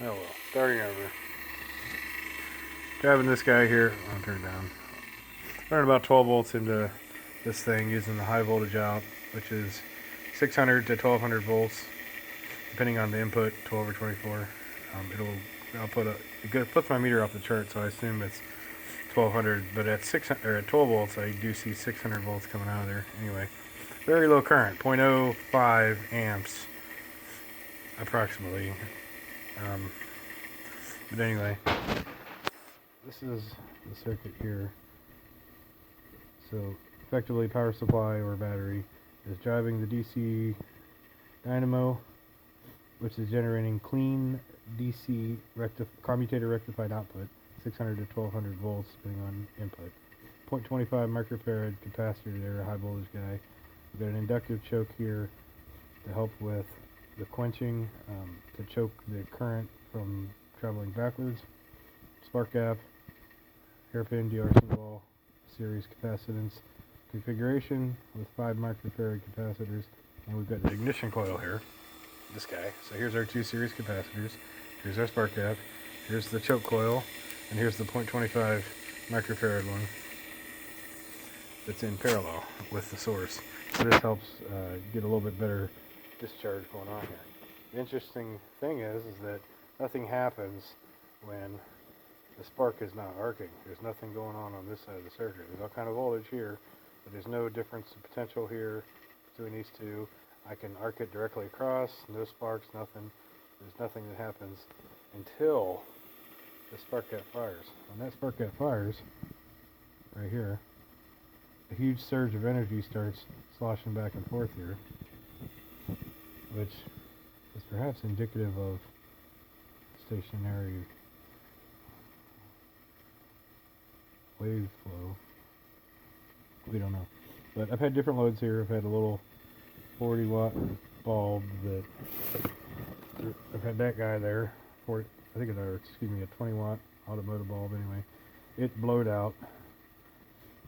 Oh well, starting over. Grabbing this guy here, I'll turn it down. Running about 12 volts into this thing using the high voltage out, which is 600 to 1200 volts, depending on the input, 12 or 24. I'll put it puts my meter off the chart, so I assume it's 1200. But at 600 or at 12 volts, I do see 600 volts coming out of there. Anyway, very low current, 0.05 amps, approximately. But anyway, this is the circuit here. So effectively, power supply or battery is driving the DC Dynamo, which is generating clean DC commutator rectified output, 600 to 1200 volts depending on input. 0.25 microfarad capacitor there, high voltage guy. We've got an inductive choke here to help with the quenching, to choke the current from traveling backwards. Spark gap, hairpin, DR symbol, series capacitance configuration with 5 microfarad capacitors, and we've got the ignition coil here, this guy. So here's our 2 series capacitors, here's our spark gap, here's the choke coil, and here's the 0.25 microfarad one that's in parallel with the source. So this helps get a little bit better discharge going on here. The interesting thing is that nothing happens when the spark is not arcing. There's nothing going on this side of the circuit. There's all kind of voltage here, but there's no difference in potential here between these two. I can arc it directly across, no sparks, nothing. There's nothing that happens until the spark gap fires. When that spark gap fires, right here, a huge surge of energy starts sloshing back and forth here, which is perhaps indicative of stationary wave flow. We don't know. But I've had different loads here. I've had a little 40 watt bulb that I've had that guy there. I think it's a 20 watt automotive bulb anyway. It blowed out.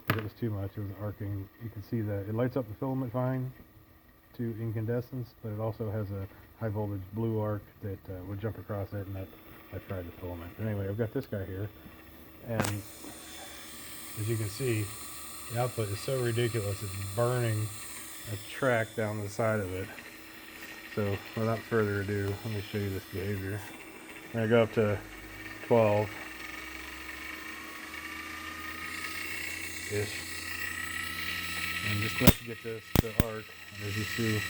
It was too much. It was arcing. You can see that it lights up the filament fine to incandescence, but it also has a high voltage blue arc that would jump across it, and that I fried the filament. But anyway, I've got this guy here, and as you can see, the output is so ridiculous, it's burning a track down the side of it. So without further ado, let me show you this behavior. I'm going to go up to 12 ish, and just enough to get this to arc. And as you see,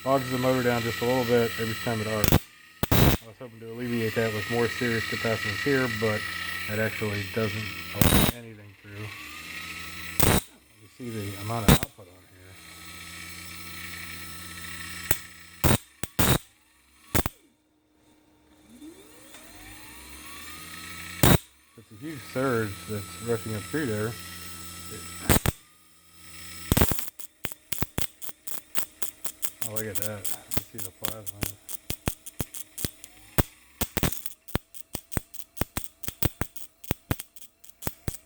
bogs the motor down just a little bit every time it arcs. I was hoping to alleviate that with more series capacitance here, but that actually doesn't help anything through. You see the amount of output on here. It's a huge surge that's rushing up through there. Oh, look at that. You see the plasma.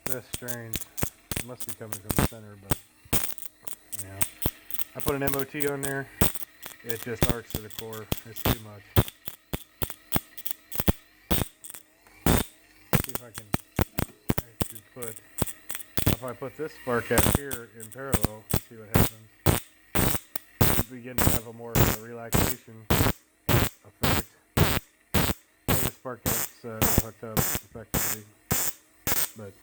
That's strange. It must be coming from the center, but yeah. I put an MOT on there. It just arcs to the core. It's too much. See if I can actually if I put this spark gap here in parallel, see what happens. You begin to have a more relaxation effect. The spark gap's hooked up effectively, but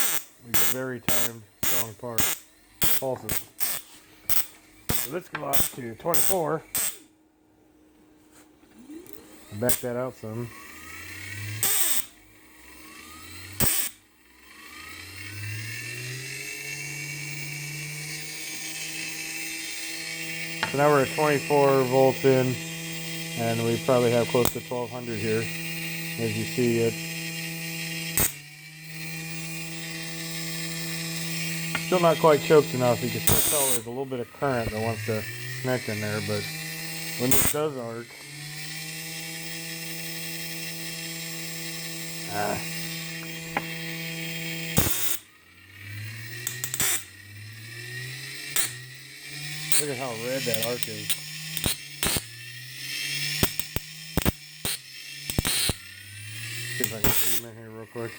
we get very timed, strong pulses. So let's go up to 24 and back that out some. So now we're at 24 volts in, and we probably have close to 1200 here. As you see, it's still not quite choked enough. You can still tell there's a little bit of current that wants to connect in there, but when this does arc, look at how red that arc is. See if I can zoom in here real quick.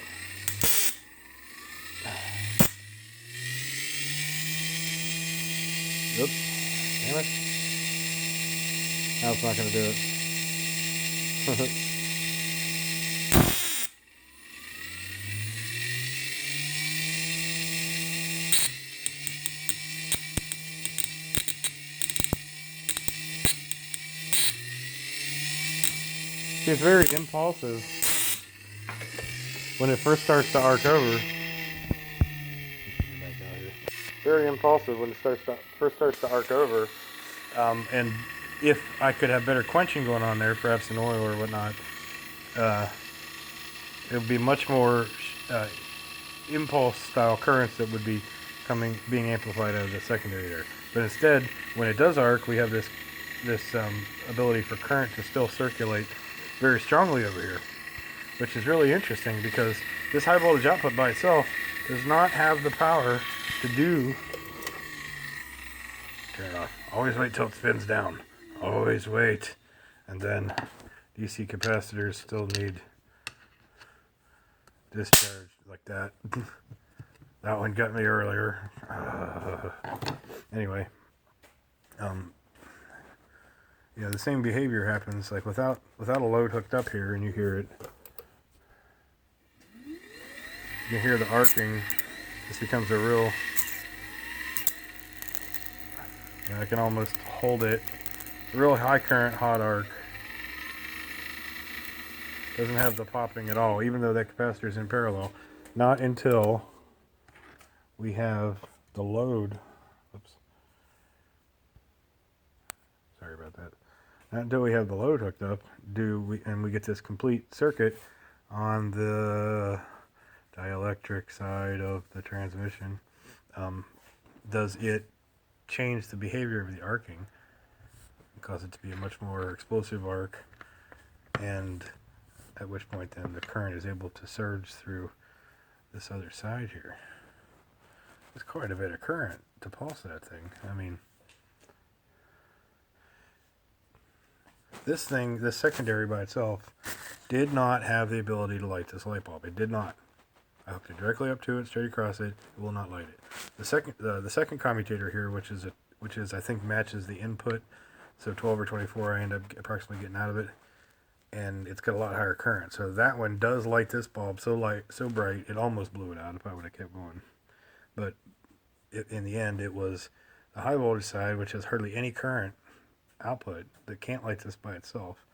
Oops. Damn it. Now it's not going to do it. It's very impulsive when it first starts to arc over. Very impulsive when it first starts to arc over. And if I could have better quenching going on there, perhaps in oil or whatnot, it would be much more impulse style currents that would be being amplified out of the secondary there. But instead, when it does arc, we have this ability for current to still circulate very strongly over here, which is really interesting because this high voltage output by itself does not have the power to do. Turn it off. Always wait till it spins down. Always wait. And then DC capacitors still need discharge like that. That one got me earlier. Anyway, yeah, the same behavior happens like without a load hooked up here, and you hear it. You can hear the arcing. This becomes a real. I can almost hold it. Real high current, hot arc. Doesn't have the popping at all, even though that capacitor is in parallel. Not until we have the load. Oops. Sorry about that. Not until we have the load hooked up and we get this complete circuit on the dielectric side of the transmission. Does it change the behavior of the arcing, cause it to be a much more explosive arc, and at which point then the current is able to surge through this other side here. It's quite a bit of current to pulse that thing. I mean, this secondary by itself did not have the ability to light this light bulb. It did not. I hooked it directly up to it, straight across it. It will not light it. The second commutator here, which is I think matches the input, so 12 or 24, I end up approximately getting out of it, and it's got a lot higher current. So that one does light this bulb so bright it almost blew it out if I would have kept going. But in the end, it was the high voltage side, which has hardly any current output, that can't light this by itself.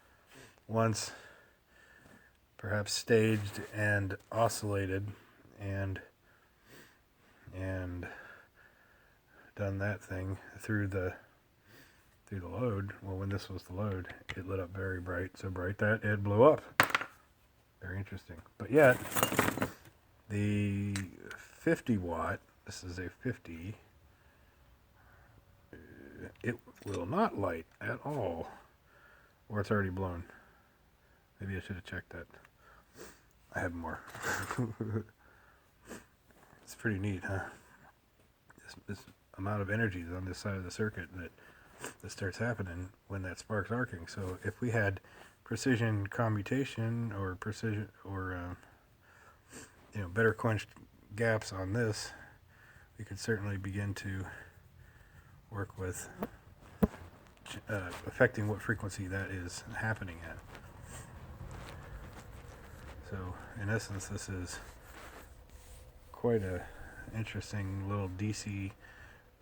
Once perhaps staged and oscillated and done that thing through the load. Well, when this was the load, it lit up very bright, so bright that it blew up. Very interesting. But yet, the 50 watt, this is a 50, it will not light at all, or it's already blown. Maybe I should have checked that. I have more. It's pretty neat, huh? This amount of energy is on this side of the circuit that starts happening when that spark's arcing. So if we had precision commutation or precision or better quenched gaps on this, we could certainly begin to work with affecting what frequency that is happening at. So in essence, this is quite a interesting little DC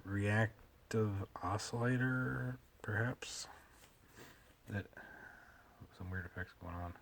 reactive oscillator, perhaps, that some weird effects going on.